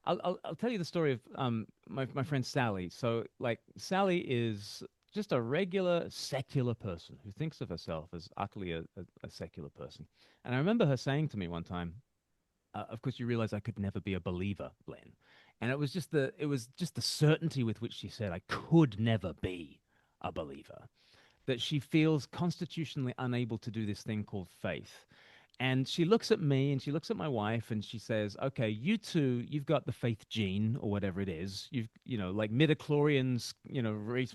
I'll tell you the story of my friend Sally. So like Sally is just a regular secular person who thinks of herself as utterly a secular person. And I remember her saying to me one time, of course, you realize I could never be a believer, Len. And it was just the certainty with which she said I could never be a believer, that she feels constitutionally unable to do this thing called faith. And she looks at me and she looks at my wife and she says, "Okay, you two, you've got the faith gene or whatever it is. Like midichlorians,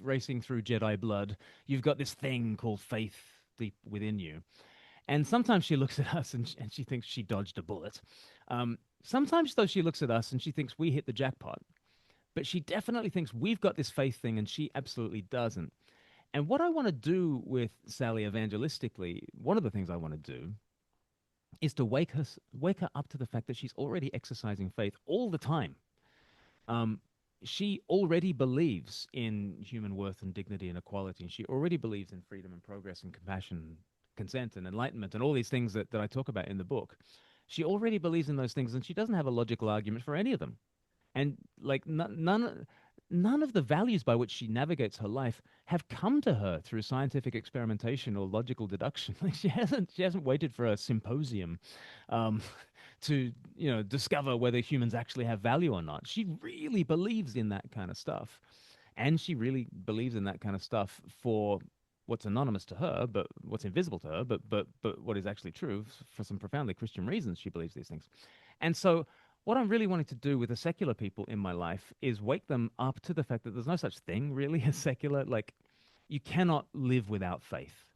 racing through Jedi blood. You've got this thing called faith deep within you." And sometimes she looks at us and she thinks she dodged a bullet. Sometimes, though, she looks at us and she thinks we hit the jackpot. But she definitely thinks we've got this faith thing and she absolutely doesn't. And what I want to do with Sally evangelistically, one of the things I want to do is to wake her up to the fact that she's already exercising faith all the time. Um, she already believes in human worth and dignity and equality, and she already believes in freedom and progress and compassion, consent and enlightenment, and all these things that I talk about in the book. She already believes in those things, and she doesn't have a logical argument for any of them. And like none of the values by which she navigates her life have come to her through scientific experimentation or logical deduction. Like she hasn't waited for a symposium um, to discover whether humans actually have value or not. She really believes in that kind of stuff, and she really believes in that kind of stuff for what's anonymous to her, but what's invisible to her, but what is actually true for some profoundly Christian reasons. She believes these things, and so what I'm really wanting to do with the secular people in my life is wake them up to the fact that there's no such thing really as secular. Like, you cannot live without faith.